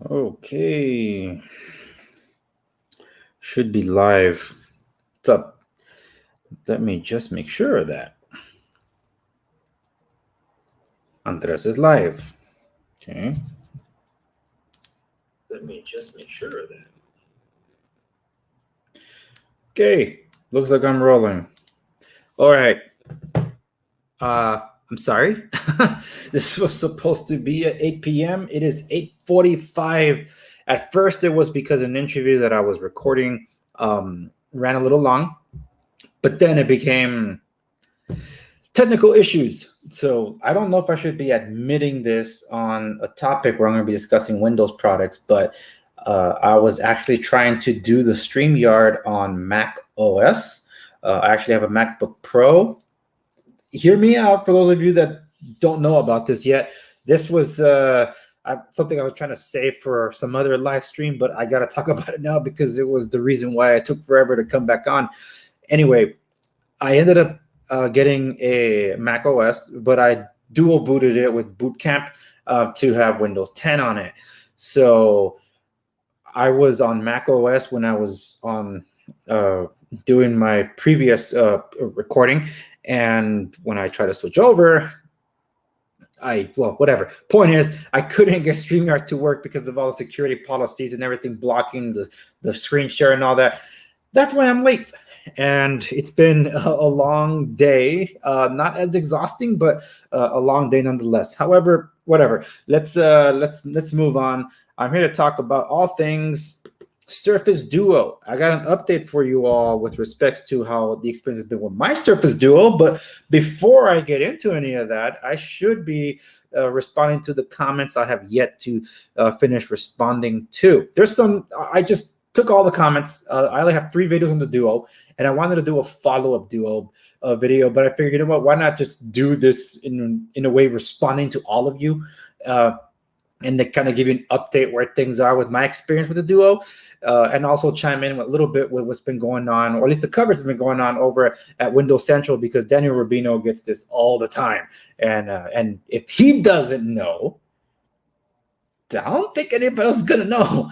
Okay. Should be live. What's up? Let me just make sure of that. Andres is live. Okay. Let me just make sure of that. Okay. Looks like I'm rolling. All right. I'm sorry. This was supposed to be at 8 p.m. It is 8:45. At first, it was because an interview that I was recording ran a little long, but then it became technical issues. So I don't know if I should be admitting this on a topic where I'm going to be discussing Windows products, but I was actually trying to do the StreamYard on Mac OS. I actually have a MacBook Pro. Hear me out for those of you that don't know about this yet. This was something I was trying to save for some other live stream, but I got to talk about it now because it was the reason why it took forever to come back on. Anyway, I ended up getting a Mac OS, but I dual booted it with Boot Camp to have Windows 10 on it. So I was on Mac OS when I was on doing my previous recording. And when I try to switch over, whatever. Point is, I couldn't get StreamYard to work because of all the security policies and everything blocking the screen share and all that. That's why I'm late. And it's been a long day, not as exhausting, but a long day nonetheless. However, whatever. Let's move on. I'm here to talk about all things Surface Duo. I got an update for you all with respects to how the experience has been with my Surface Duo. But before I get into any of that, I should be responding to the comments I have yet to finish responding to. There's some. I just took all the comments. I only have 3 videos on the Duo, and I wanted to do a follow-up Duo video, but I figured, you know what? Why not just do this in a way responding to all of you, and to kind of give you an update where things are with my experience with the Duo, and also chime in with a little bit with what's been going on, or at least the coverage has been going on over at Windows Central, because Daniel Rubino gets this all the time, and if he doesn't know, I don't think anybody else is gonna know.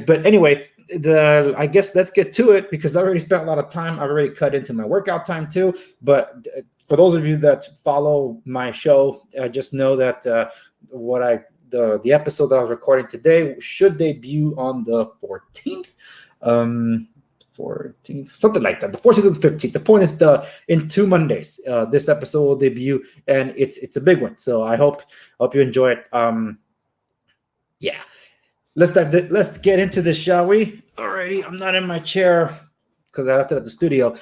But anyway, I guess let's get to it, because I already spent a lot of time. I've already cut into my workout time too. But for those of you that follow my show, just know that the episode that I was recording today should debut on the 14th. 14th, something like that, the 14th and the 15th. The point is, in 2 Mondays, this episode will debut, and it's a big one. So I hope you enjoy it. Yeah, let's get into this, shall we? Alrighty, I'm not in my chair because I left it at the studio.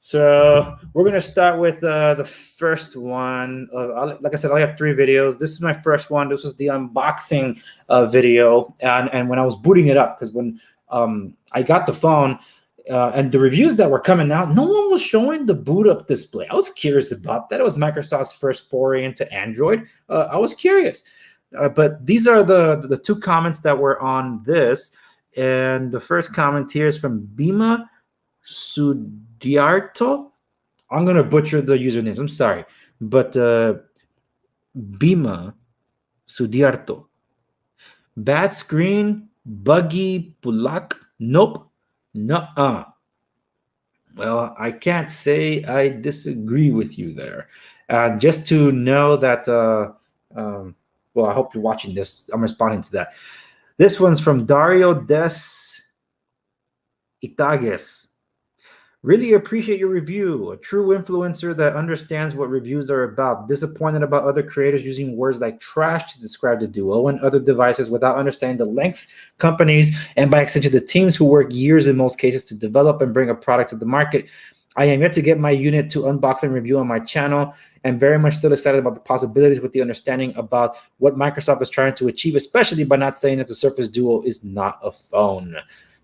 So we're gonna start with the first one. Like I said, I have 3 videos. This is my first one. This was the unboxing video, and when I was booting it up, because when I got the phone and the reviews that were coming out, no one was showing the boot up display. I was curious about that. It was Microsoft's first foray into Android. I was curious. But these are the 2 comments that were on this. And the first comment here is from Bima Sudiarto. I'm going to butcher the usernames. I'm sorry. But Bima Sudiarto. Bad screen, buggy, pulak. Nope. Nuh-uh. Well, I can't say I disagree with you there. Just to know that... well, I hope you're watching this. I'm responding to that. This one's from Dario Des Itages. Really appreciate your review. A true influencer that understands what reviews are about. Disappointed about other creators using words like trash to describe the Duo and other devices without understanding the lengths, companies, and by extension the teams who work years in most cases to develop and bring a product to the market. I am yet to get my unit to unbox and review on my channel, and very much still excited about the possibilities with the understanding about what Microsoft is trying to achieve, especially by not saying that the Surface Duo is not a phone.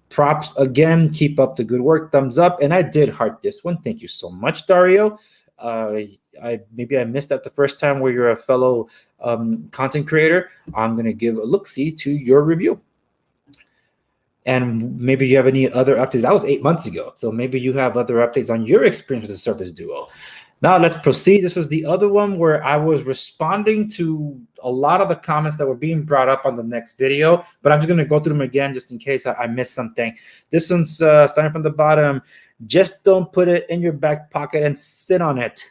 Props again. Keep up the good work. Thumbs up. And I did heart this one. Thank you so much, Dario. Maybe I missed that the first time where you're a fellow content creator. I'm going to give a look-see to your review. And maybe you have any other updates. That was 8 months ago. So maybe you have other updates on your experience with the Surface Duo. Now let's proceed. This was the other one where I was responding to a lot of the comments that were being brought up on the next video, but I'm just going to go through them again just in case I missed something. This one's starting from the bottom. Just don't put it in your back pocket and sit on it.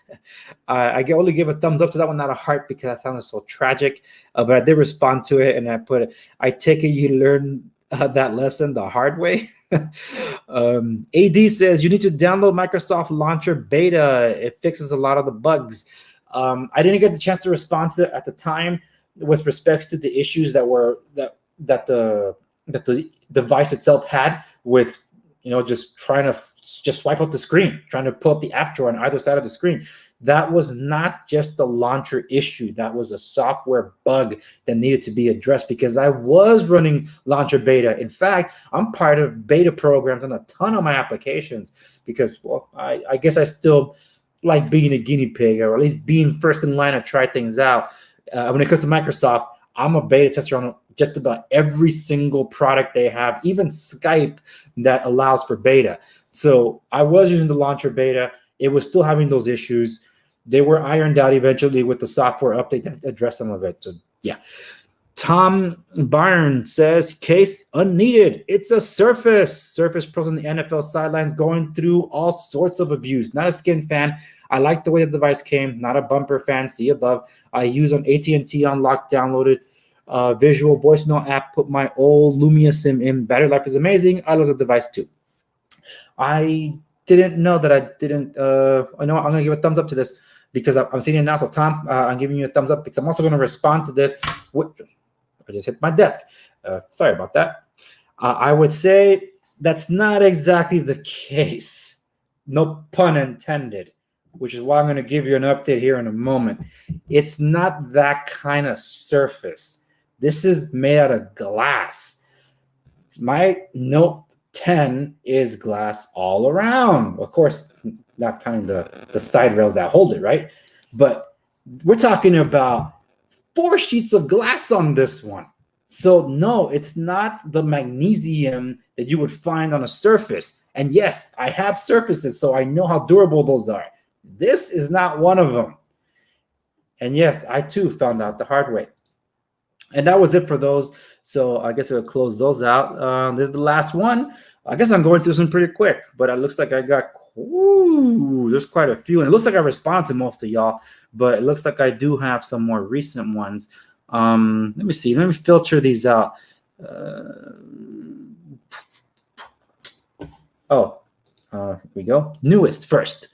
I can only give a thumbs up to that one, not a heart, because that sounded so tragic. But I did respond to it, and I put it, I take it you learned that lesson the hard way. AD says you need to download Microsoft Launcher Beta. It fixes a lot of the bugs. I didn't get the chance to respond to it at the time with respects to the issues that were that the device itself had with, you know, just trying to just swipe up the screen, trying to pull up the app drawer on either side of the screen. That was not just the launcher issue. That was a software bug that needed to be addressed because I was running Launcher Beta. In fact, I'm part of beta programs on a ton of my applications because, well, I guess I still like being a guinea pig, or at least being first in line to try things out. When it comes to Microsoft, I'm a beta tester on just about every single product they have, even Skype that allows for beta. So I was using the Launcher Beta. It was still having those issues. They were ironed out eventually with the software update that addressed some of it. So yeah. Tom Byrne says, case unneeded. It's a Surface. Surface Pros on the NFL sidelines going through all sorts of abuse. Not a skin fan. I like the way the device came. Not a bumper fan. See above. I use on AT&T Unlocked, downloaded visual voicemail app, put my old Lumia SIM in. Battery life is amazing. I love the device too. I didn't know that I didn't. I know I'm going to give a thumbs up to this because I'm seeing it now. So Tom, I'm giving you a thumbs up because I'm also going to respond to this. I just hit my desk. Sorry about that. I would say that's not exactly the case. No pun intended, which is why I'm going to give you an update here in a moment. It's not that kind of Surface. This is made out of glass. My Note 10 is glass all around. Of course, not counting the side rails that hold it, right? But we're talking about 4 sheets of glass on this one. So no, it's not the magnesium that you would find on a Surface. And yes, I have Surfaces, so I know how durable those are. This is not one of them. And yes, I too found out the hard way. And that was it for those. So I guess I'll close those out. There's the last one. I guess I'm going through some pretty quick, but it looks like I got, there's quite a few. And it looks like I respond to most of y'all, but it looks like I do have some more recent ones. Let me see. Let me filter these out. Here we go. Newest first.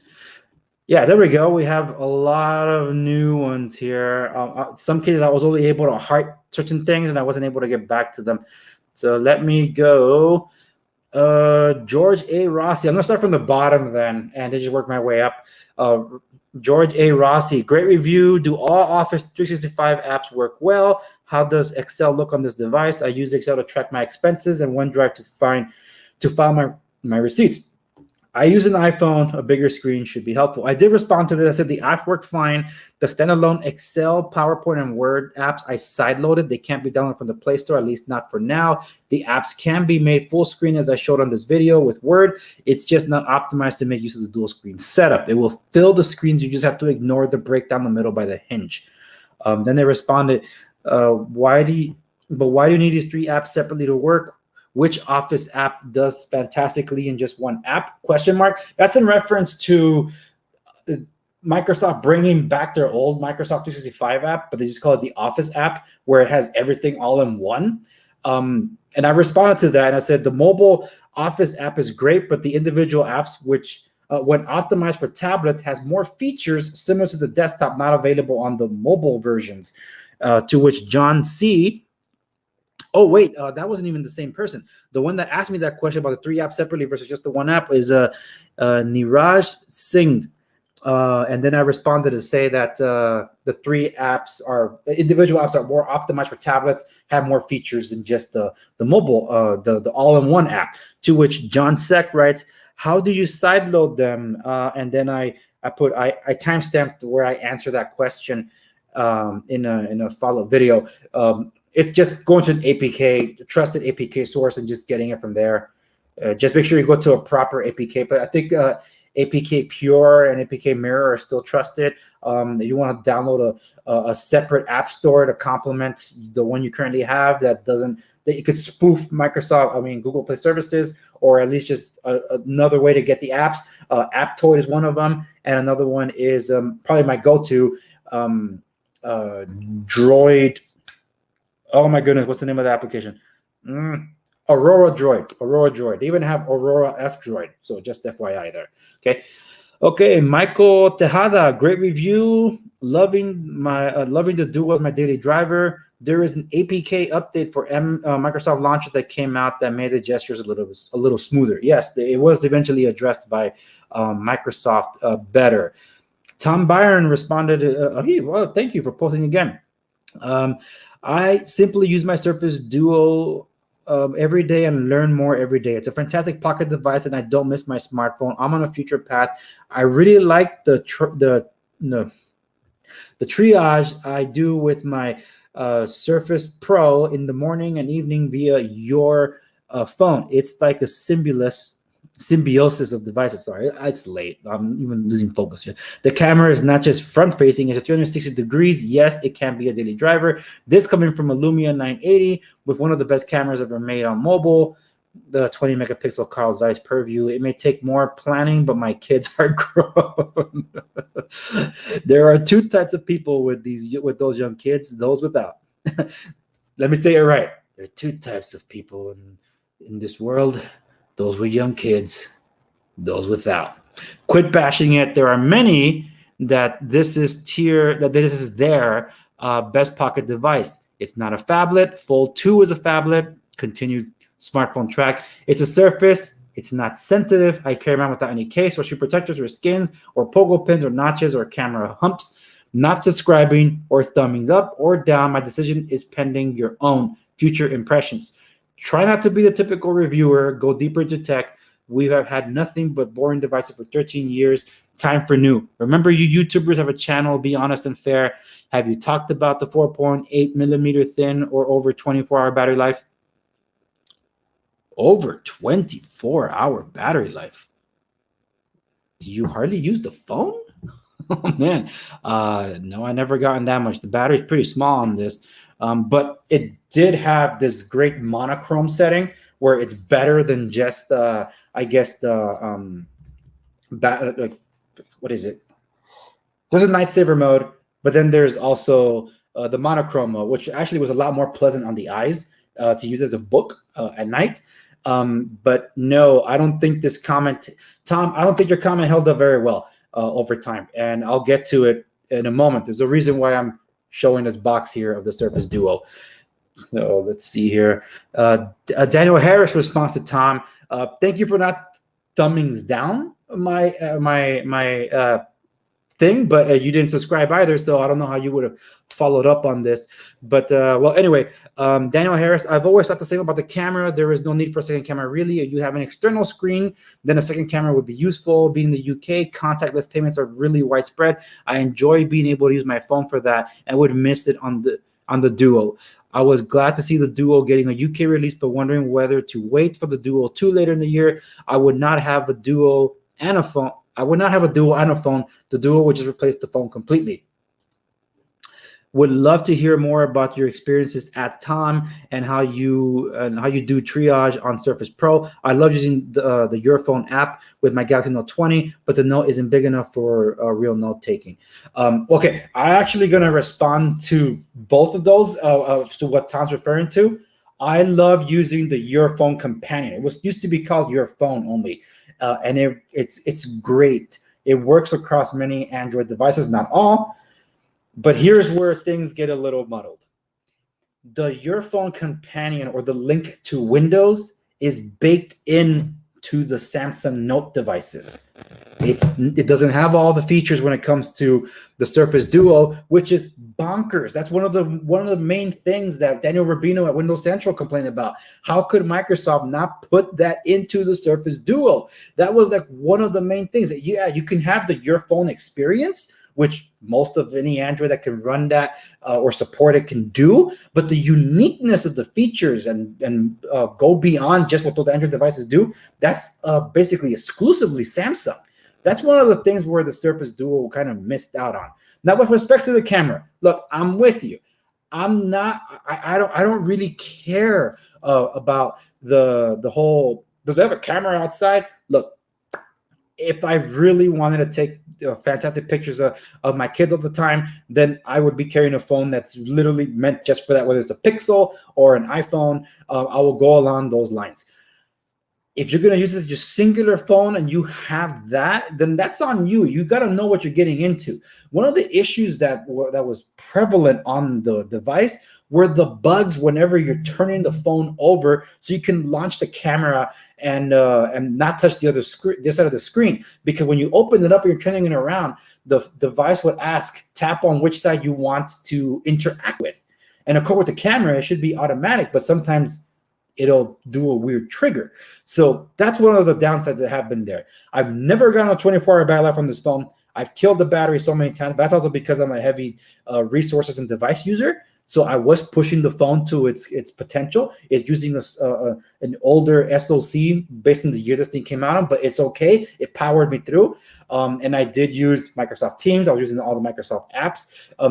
Yeah, there we go. We have a lot of new ones here. Some cases I was only able to heart certain things and I wasn't able to get back to them. So let me go. George A. Rossi. I'm going to start from the bottom then and just work my way up. George A. Rossi, great review. Do all Office 365 apps work well? How does Excel look on this device? I use Excel to track my expenses and OneDrive to file my receipts. I use an iPhone. A bigger screen should be helpful. I did respond to this. I said the app worked fine. The standalone Excel, PowerPoint, and Word apps I sideloaded. They can't be downloaded from the Play Store, at least not for now. The apps can be made full screen as I showed on this video with Word. It's just not optimized to make use of the dual screen setup. It will fill the screens. You just have to ignore the break down the middle by the hinge. Then they responded, why do you need these 3 apps separately to work? Which Office app does fantastically in just one app? ? That's in reference to Microsoft bringing back their old Microsoft 365 app, but they just call it the Office app, where it has everything all in one. And I responded to that, and I said the mobile Office app is great, but the individual apps, which when optimized for tablets, has more features similar to the desktop, not available on the mobile versions. To which John C. Oh, wait, that wasn't even the same person. The one that asked me that question about the 3 apps separately versus just the one app is Niraj Singh. And then I responded to say that the 3 apps individual apps are more optimized for tablets, have more features than just the mobile, the all-in-one app. To which John Seck writes, how do you sideload them? And then I timestamped where I answer that question in a follow-up video. It's just going to an APK, trusted APK source, and just getting it from there. Just make sure you go to a proper APK. But I think APK Pure and APK Mirror are still trusted. You want to download a separate app store to complement the one you currently have that you could spoof Google Play services, or at least just another way to get the apps. Aptoid is one of them, and another one is probably my go-to, Droid. Oh my goodness, what's the name of the application? Aurora Droid. They even have Aurora F Droid. So just FYI there. Okay. Michael Tejada, great review. Loving the Duo as my daily driver. There is an APK update for Microsoft Launcher that came out that made the gestures a little smoother. Yes, it was eventually addressed by Microsoft better. Tom Byron responded, well, thank you for posting again. I simply use my Surface Duo every day and learn more every day. It's a fantastic pocket device, and I don't miss my smartphone. I'm on a future path. I really like the triage I do with my Surface Pro in the morning and evening via your phone. It's like a symbiosis of devices. Sorry, it's late. I'm even losing focus here. The camera is not just front facing, it's at 360 degrees. Yes, it can be a daily driver. This coming from a Lumia 980 with one of the best cameras ever made on mobile, the 20 megapixel Carl Zeiss Purview. It may take more planning, but my kids are grown. There are two types of people with those young kids, those without. Let me say it right. There are two types of people in this world. Those with young kids, those without. Quit bashing it. There are many that this is their best pocket device. It's not a phablet. Fold 2 is a phablet. Continued smartphone track. It's a Surface. It's not sensitive. I carry around without any case or shoe protectors or skins or pogo pins or notches or camera humps. Not subscribing or thumbing up or down. My decision is pending your own future impressions. Try not to be the typical reviewer. Go deeper into tech. We have had nothing but boring devices for 13 years. Time for new. Remember, you YouTubers have a channel. Be honest and fair. Have you talked about the 4.8 millimeter thin or over 24-hour battery life? Over 24-hour battery life. Do you hardly use the phone? Oh, man. No, I never gotten that much. The battery's pretty small on this. But it did have this great monochrome setting where it's better than just what is it? There's a night saver mode, but then there's also the monochrome mode, which actually was a lot more pleasant on the eyes to use as a book at night. But no, I don't think this comment, Tom, I don't think your comment held up very well over time, and I'll get to it in a moment. There's a reason why I'm showing this box here of the Surface Duo. So let's see here. Daniel Harris responds to Tom. Thank you for not thumbing down my thing, but you didn't subscribe either, so I don't know how you would have followed up on this. But well, anyway, Daniel Harris, I've always thought the same about the camera. There is no need for a second camera, really. If you have an external screen, then a second camera would be useful. Being in the UK, contactless payments are really widespread. I enjoy being able to use my phone for that and would miss it on the Duo. I was glad to see the Duo getting a UK release, but wondering whether to wait for the Duo 2 later in the year. I would not have a Duo and a phone. The Duo would just replace the phone completely. Would love to hear more about your experiences at Tom and how you do triage on Surface Pro. I love using the Your Phone app with my Galaxy Note 20, but the Note isn't big enough for real note taking. Okay, I'm actually going to respond to both of those to what Tom's referring to. I love using the Your Phone companion. It used to be called Your Phone only, and it's great. It works across many Android devices, not all. But here's where things get a little muddled. The Your Phone companion, or the link to Windows, is baked into the Samsung Note devices. It doesn't have all the features when it comes to the Surface Duo, which is bonkers. That's one of the main things that Daniel Rubino at Windows Central complained about. How could Microsoft not put that into the Surface Duo? That was like one of the main things. Yeah, you can have the Your Phone experience, which most of any Android that can run that or support it can do, but the uniqueness of the features and go beyond just what those Android devices do, that's basically exclusively Samsung. That's one of the things where the Surface Duo kind of missed out on. Now, with respect to the camera, look, I'm with you. I'm not. I don't really care about the whole. Does it have a camera outside? Look, if I really wanted to take fantastic pictures of my kids all the time, then I would be carrying a phone that's literally meant just for that, whether it's a Pixel or an iPhone. I will go along those lines. If you're going to use this your singular phone and you have that, then that's on you. You got to know what you're getting into. One of the issues that was prevalent on the device were the bugs whenever you're turning the phone over, so you can launch the camera and not touch the other screen, this side of the screen. Because when you open it up and you're turning it around, the device would ask, tap on which side you want to interact with. And of course, with the camera, it should be automatic, but sometimes it'll do a weird trigger. So that's one of the downsides that have been there. I've never gotten a 24-hour battery life on this phone. I've killed the battery so many times, but that's also because I'm a heavy resources and device user. So I was pushing the phone to its potential. It's using an older SoC based on the year this thing came out on, but it's okay. It powered me through. And I did use Microsoft Teams. I was using all the Microsoft apps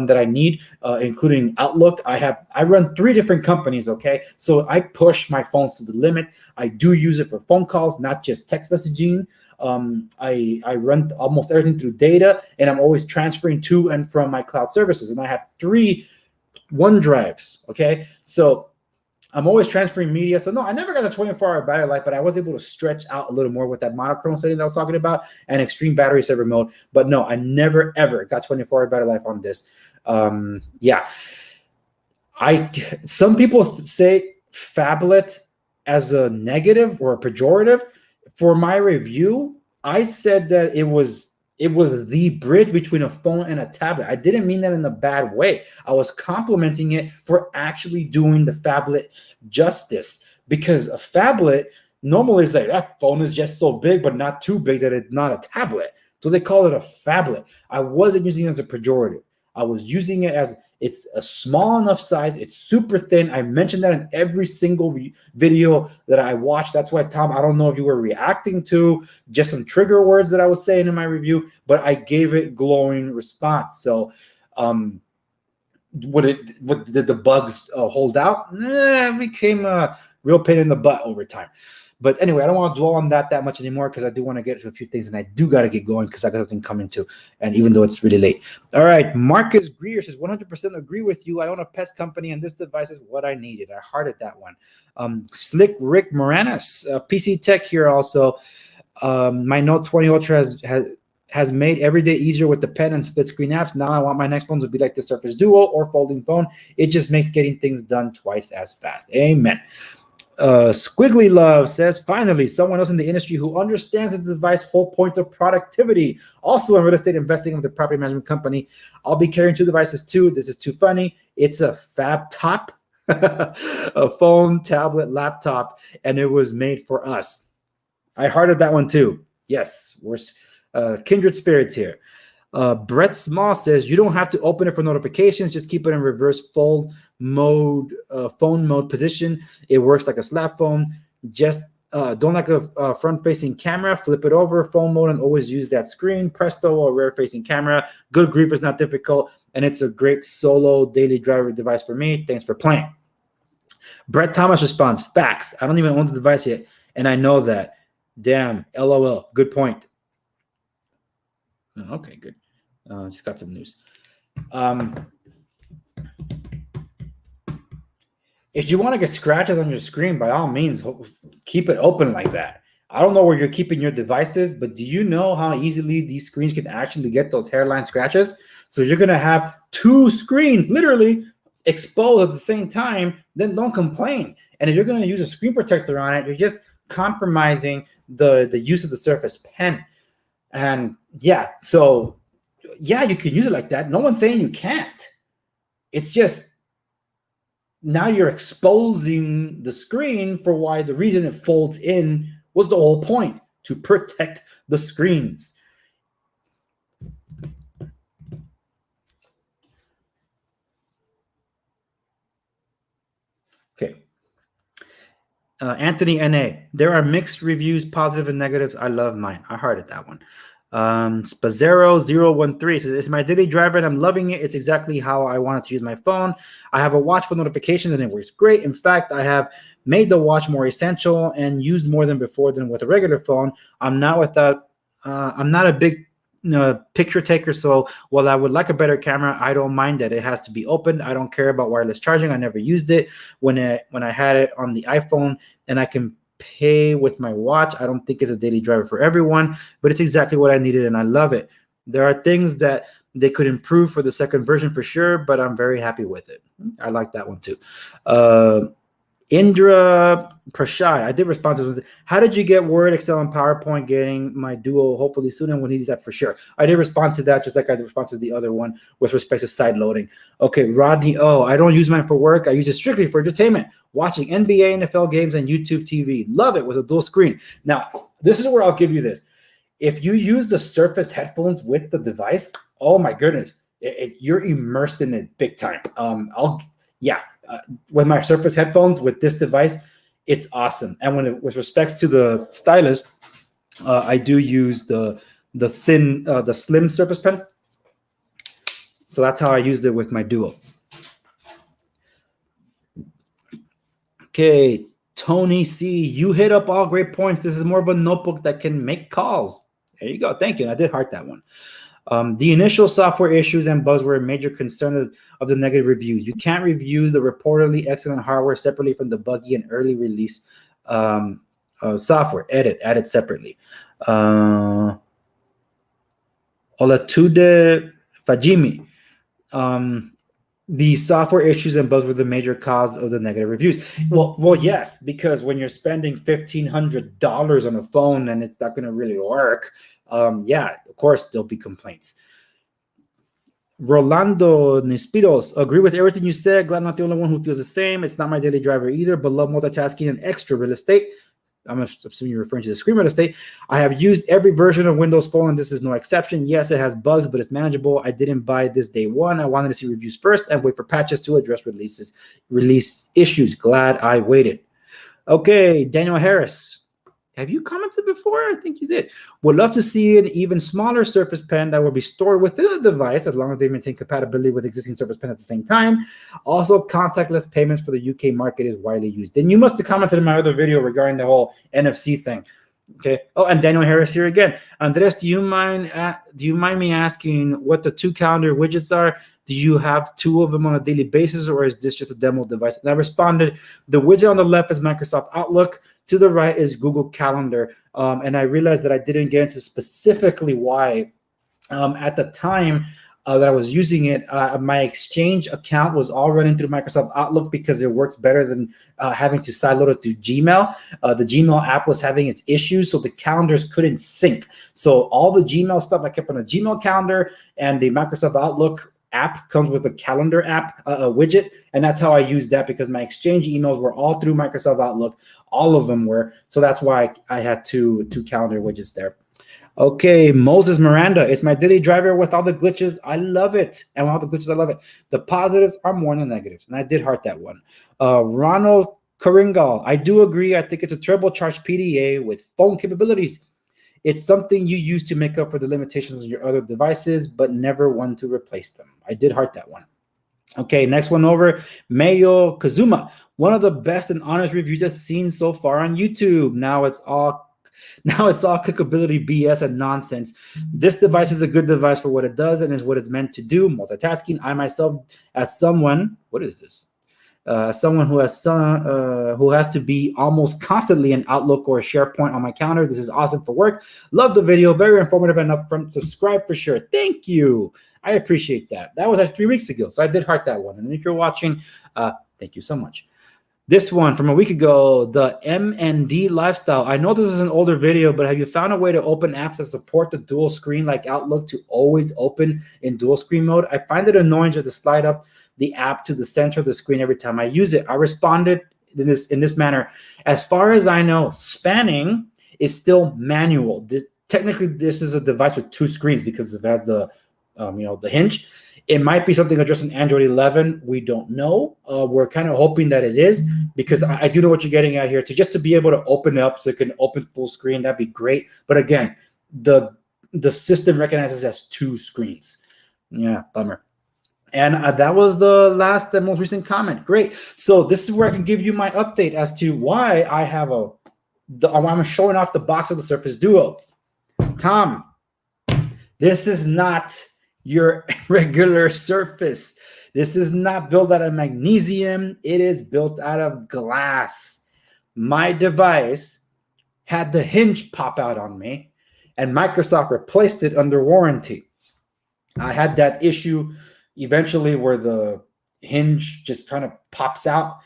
that I need, including Outlook. I run 3 different companies, okay? So I push my phones to the limit. I do use it for phone calls, not just text messaging. I run almost everything through data, and I'm always transferring to and from my cloud services. And I have 3 OneDrives, okay? So I'm always transferring media. So no, I never got a 24-hour battery life, but I was able to stretch out a little more with that monochrome setting that I was talking about and extreme battery saver mode. But no, I never, ever got 24-hour battery life on this. Yeah. Some people say phablet as a negative or a pejorative. For my review, I said that it was the bridge between a phone and a tablet. I didn't mean that in a bad way. I was complimenting it for actually doing the phablet justice, because a phablet normally is like, that phone is just so big, but not too big that it's not a tablet. So they call it a phablet. I wasn't using it as a pejorative. I was using it as it's a small enough size. It's super thin. I mentioned that in every single video that I watched. That's why, Tom, I don't know if you were reacting to just some trigger words that I was saying in my review, but I gave it glowing response. So did the bugs hold out? It became a real pain in the butt over time. But anyway, I don't want to dwell on that much anymore, because I do want to get to a few things, and I do got to get going because I got something coming too. And even though it's really late. All right. Marcus Greer says, 100% agree with you. I own a pest company, and this device is what I needed. I hearted that one. Slick Rick Moranis, PC Tech here also. My Note 20 Ultra has made every day easier with the pen and split screen apps. Now I want my next phone to be like the Surface Duo or folding phone. It just makes getting things done twice as fast. Amen. Squiggly Love says, finally, someone else in the industry who understands the device whole point of productivity. Also in real estate investing with the property management company. I'll be carrying 2 devices too. This is too funny. It's a fab top, a phone, tablet, laptop, and it was made for us. I hearted that one too. Yes, we're kindred spirits here. Brett Small says, you don't have to open it for notifications. Just keep it in reverse fold mode, phone mode position. It works like a slap phone. Just don't like a front-facing camera. Flip it over, phone mode, and always use that screen. Presto, or rear-facing camera. Good grief, is not difficult, and it's a great solo daily driver device for me. Thanks for playing. Brett Thomas responds, facts. I don't even own the device yet, and I know that. Damn, LOL. Good point. Okay, good. Just got some news. If you want to get scratches on your screen, by all means, keep it open like that. I don't know where you're keeping your devices, but do you know how easily these screens can actually get those hairline scratches? So you're going to have 2 screens literally exposed at the same time, then don't complain. And if you're going to use a screen protector on it, you're just compromising the use of the Surface Pen. And yeah, so yeah, you can use it like that. No one's saying you can't. It's just now you're exposing the screen for why the reason it folds in was the whole point, to protect the screens. Okay. Anthony N.A. There are mixed reviews, positive and negatives. I love mine. I hearted that one. Spazero013 says, it's my daily driver and I'm loving it. It's exactly how I wanted to use my phone. I have a watch for notifications and it works great. In fact, I have made the watch more essential and used more than before than with a regular phone. I'm not a big picture taker, so while I would like a better camera, I don't mind that it has to be opened. I don't care about wireless charging. I never used it when I had it on the iPhone, and I can pay with my watch. I don't think it's a daily driver for everyone, but it's exactly what I needed and I love it. There are things that they could improve for the second version for sure, but I'm very happy with it. I like that one too. Indra Prashad, I did respond to this. How did you get Word, Excel, and PowerPoint getting my Duo hopefully soon and when he's that for sure? I did respond to that just like I did respond to the other one with respect to side loading. Okay, Rodney, I don't use mine for work. I use it strictly for entertainment, watching NBA, NFL games, and YouTube TV. Love it with a dual screen. Now, this is where I'll give you this. If you use the Surface headphones with the device, oh my goodness, you're immersed in it big time. With my Surface headphones with this device, it's awesome. And with respects to the stylus, I do use the thin, the slim Surface Pen. So that's how I used it with my Duo. Okay, Tony C, you hit up all great points. This is more of a notebook that can make calls. There you go. Thank you. And I did heart that one. The initial software issues and bugs were a major concern of the negative reviews. You can't review the reportedly excellent hardware separately from the buggy and early release software. Added separately. Olatude Fajimi. The software issues and bugs were the major cause of the negative reviews. Well, yes, because when you're spending $1,500 on a phone and it's not going to really work, yeah, of course there'll be complaints. Rolando Nispiros, agree with everything you said. Glad I'm not the only one who feels the same. It's not my daily driver either, but love multitasking and extra real estate. I'm assuming you're referring to the screen real estate. I have used every version of Windows Phone, and this is no exception. Yes, it has bugs, but it's manageable. I didn't buy this day one. I wanted to see reviews first and wait for patches to address release issues. Glad I waited. Okay, Daniel Harris. Have you commented before? I think you did. Would love to see an even smaller Surface Pen that will be stored within the device as long as they maintain compatibility with existing Surface Pen at the same time. Also, contactless payments for the UK market is widely used. Then you must have commented in my other video regarding the whole NFC thing. Okay. Oh, and Daniel Harris here again. Andres, do you mind me asking what the 2 calendar widgets are? Do you have 2 of them on a daily basis, or is this just a demo device? And I responded, the widget on the left is Microsoft Outlook. To the right is Google Calendar. And I realized that I didn't get into specifically why. At the time that I was using it, my Exchange account was all running through Microsoft Outlook because it works better than having to sideload it through Gmail. The Gmail app was having its issues, so the calendars couldn't sync. So all the Gmail stuff I kept on a Gmail calendar, and the Microsoft Outlook app comes with a calendar app widget, and that's how I used that because my Exchange emails were all through Microsoft Outlook. All of them were, so that's why I had two calendar widgets there. Okay, Moses Miranda, it's my daily driver with all the glitches. I love it, and with all the glitches, I love it. The positives are more than negatives, and I did heart that one. Ronald Karingal, I do agree. I think it's a turbocharged PDA with phone capabilities. It's something you use to make up for the limitations of your other devices, but never one to replace them. I did heart that one. Okay, next one over. Mayo Kazuma, one of the best and honest reviews I've seen so far on YouTube. Now it's all clickability BS and nonsense. This device is a good device for what it does and is what it's meant to do. Multitasking. I myself, as someone, what is this? Someone who has to be almost constantly in Outlook or SharePoint on my calendar. This is awesome for work. Love the video. Very informative and upfront. Subscribe for sure. Thank you. I appreciate that. That was like 3 weeks ago, so I did heart that one. And if you're watching, thank you so much. This one from a week ago, the MND lifestyle. I know this is an older video, but have you found a way to open apps that support the dual screen like Outlook to always open in dual screen mode? I find it annoying to slide up the app to the center of the screen every time I use it. I responded in this manner. As far as I know, spanning is still manual. Technically, this is a device with 2 screens because it has the the hinge. It might be something addressed in Android 11. We don't know. We're kind of hoping that it is, because I do know what you're getting at here. To be able to open it up so it can open full screen, that'd be great. But again, the the system recognizes as 2 screens. Yeah, bummer. And that was the last and most recent comment. Great. So this is where I can give you my update as to why I have I'm showing off the box of the Surface Duo. Tom, this is not your regular Surface. This is not built out of magnesium. It is built out of glass. My device had the hinge pop out on me, and Microsoft replaced it under warranty. I had that issue eventually where the hinge just kind of pops out.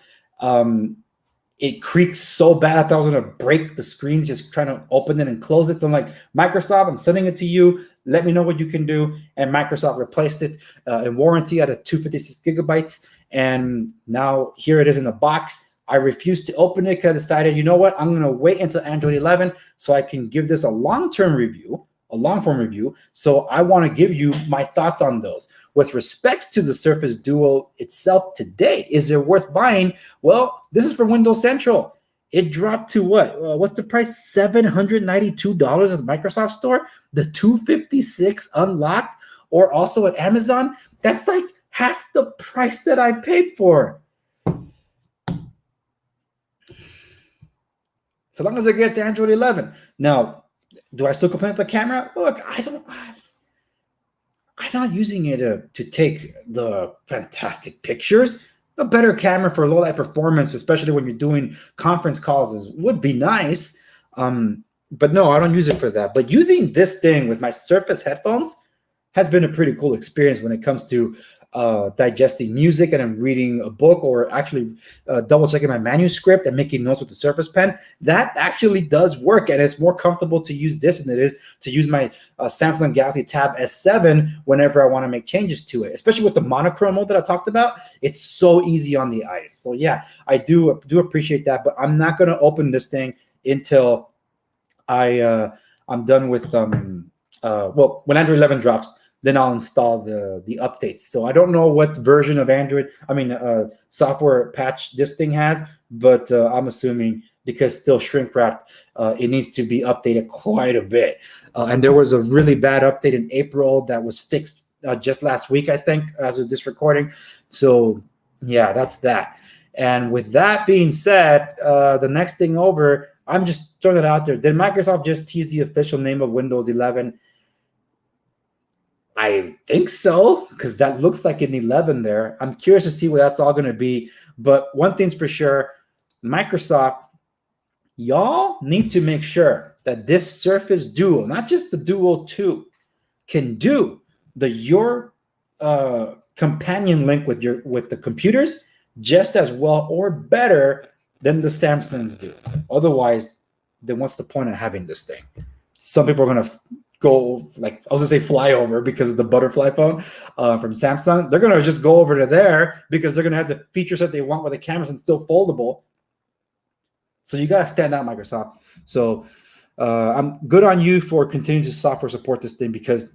It creaks so bad I thought I was going to break the screens just trying to open it and close it. So I'm like, Microsoft, I'm sending it to you. Let me know what you can do. And Microsoft replaced it in warranty at a 256 gigabytes. And now here it is in the box. I refused to open it because I decided, you know what? I'm going to wait until Android 11 so I can give this a long-term review, a long-form review. So I want to give you my thoughts on those. With respects to the Surface Duo itself today, is it worth buying? Well, this is from Windows Central. It dropped to what? What's the price? $792 at the Microsoft Store. The 256 unlocked, or also at Amazon. That's like half the price that I paid for. So long as it gets Android 11. Now, do I still complain with the camera? Look, I'm not using it to take the fantastic pictures. A better camera for low light performance, especially when you're doing conference calls, would be nice. But no, I don't use it for that. But using this thing with my Surface headphones has been a pretty cool experience when it comes to digesting music and I'm reading a book, or actually double checking my manuscript and making notes with the Surface Pen. That actually does work, and it's more comfortable to use this than it is to use my Samsung Galaxy Tab S7 whenever I want to make changes to it, especially with the monochrome mode that I talked about. It's so easy on the eyes. So yeah, I do appreciate that, but I'm not going to open this thing until I'm done with well, when Android 11 drops, then I'll install the updates. So I don't know what version of software patch this thing has, but I'm assuming because still shrink wrapped, it needs to be updated quite a bit. And there was a really bad update in April that was fixed just last week, I think, as of this recording. So yeah, that's that. And with that being said, the next thing over, I'm just throwing it out there. Did Microsoft just tease the official name of Windows 11? I think so, because that looks like an 11 there. I'm curious to see what that's all going to be. But one thing's for sure, Microsoft, y'all need to make sure that this Surface Duo, not just the Duo 2, can do your companion link with the computers just as well or better than the Samsungs do. Otherwise, then what's the point of having this thing? Some people are going to go, like, I was gonna say fly over because of the butterfly phone from Samsung. They're gonna just go over to there because they're gonna have the features that they want with the cameras and still foldable. So you gotta stand out, Microsoft. So I'm good on you for continuing to software support this thing, because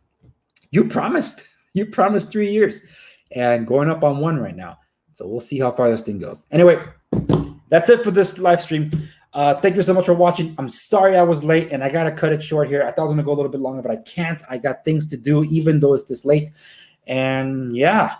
you promised 3 years and going up on 1 right now. So we'll see how far this thing goes. Anyway, that's it for this live stream. Thank you so much for watching. I'm sorry I was late and I got to cut it short here. I thought I was going to go a little bit longer, but I can't. I got things to do even though it's this late. And yeah,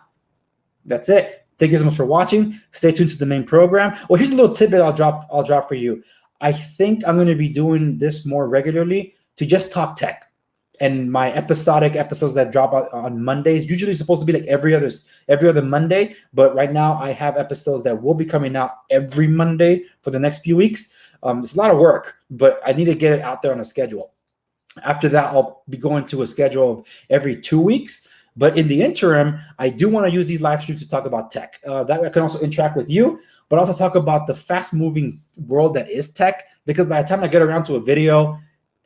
that's it. Thank you so much for watching. Stay tuned to the main program. Well, here's a little tidbit I'll drop for you. I think I'm going to be doing this more regularly to just talk tech. And my episodic episodes that drop on Mondays, usually supposed to be like every other Monday. But right now I have episodes that will be coming out every Monday for the next few weeks. It's a lot of work, but I need to get it out there on a schedule. After that, I'll be going to a schedule of every 2 weeks. But in the interim, I do want to use these live streams to talk about tech. That way I can also interact with you, but also talk about the fast-moving world that is tech. Because by the time I get around to a video,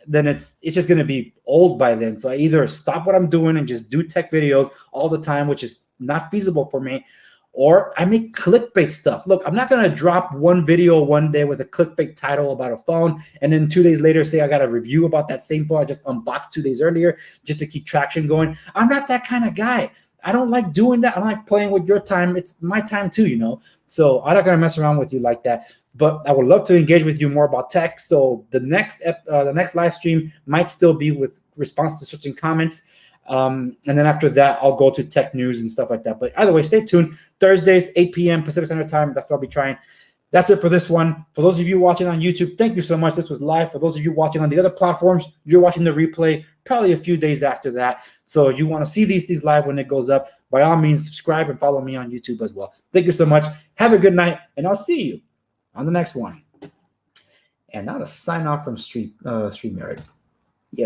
then it's just going to be old by then. So I either stop what I'm doing and just do tech videos all the time, which is not feasible for me, or I make clickbait stuff. Look, I'm not going to drop one video one day with a clickbait title about a phone and then 2 days later say I got a review about that same phone I just unboxed 2 days earlier just to keep traction going. I'm not that kind of guy. I don't like doing that. I don't like playing with your time. It's my time too, you know. So I'm not gonna mess around with you like that. But I would love to engage with you more about tech. So the next live stream might still be with response to certain comments. And then after that, I'll go to tech news and stuff like that. But either way, stay tuned. Thursdays, 8 p.m. Pacific Standard Time. That's what I'll be trying. That's it for this one. For those of you watching on YouTube, thank you so much. This was live. For those of you watching on the other platforms, you're watching the replay probably a few days after that. So you want to see these live when it goes up, by all means, subscribe and follow me on YouTube as well. Thank you so much. Have a good night, and I'll see you on the next one. And now to sign off from StreamYard.